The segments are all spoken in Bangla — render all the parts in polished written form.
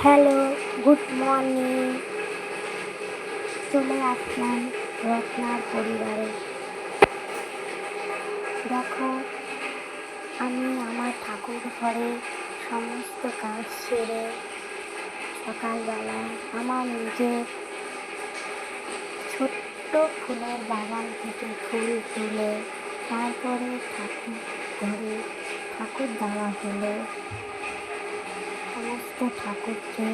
Hello, good morning. চলে আসলাম রত্নার পরিবারে। দেখো, আমি আমার ঠাকুর ঘরে সমস্ত কাজ সেরে সকালবেলা আমার নিজের ছোট্ট ফুলের বাগান থেকে ফুল তুলে তারপরে ঠাকুর ঘরে ঠাকুর দেওয়া হলো। সমস্ত ঠাকুরকে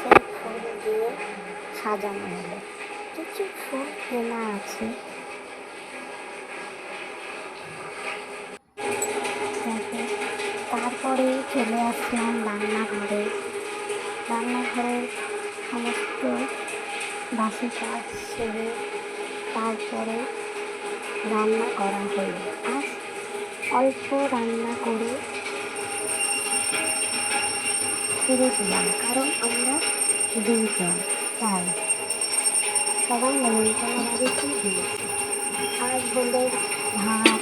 সেই ফুল দিয়ে সাজানো হলো। কিছু ফুল কেনা আছে। তারপরে চলে আসলাম রান্নাঘরে। রান্নাঘরের সমস্ত বাসি কাজ সেরে তারপরে রান্না করা হলো। আজ অল্প রান্না করে ছেড়ে দিলাম, কারণ আমরা দুইজন, তাই সবাই নেমন্তন্ন বাড়িতেই দিয়েছি। আজ হলো ভাত,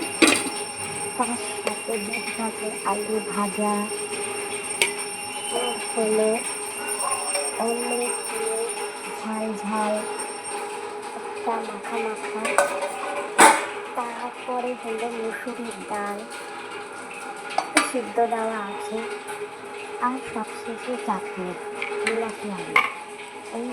তার সাথে দুধ ভাতে আলু ভাজা, হলো অমলেট দিয়ে ঝাল ঝাল একটা মাখা মাখা, তারপরে হলো মুসুরির ডাল সিদ্ধ দেওয়া আছে, আর সবশেষে চাটনি বিলাতি আলু। এই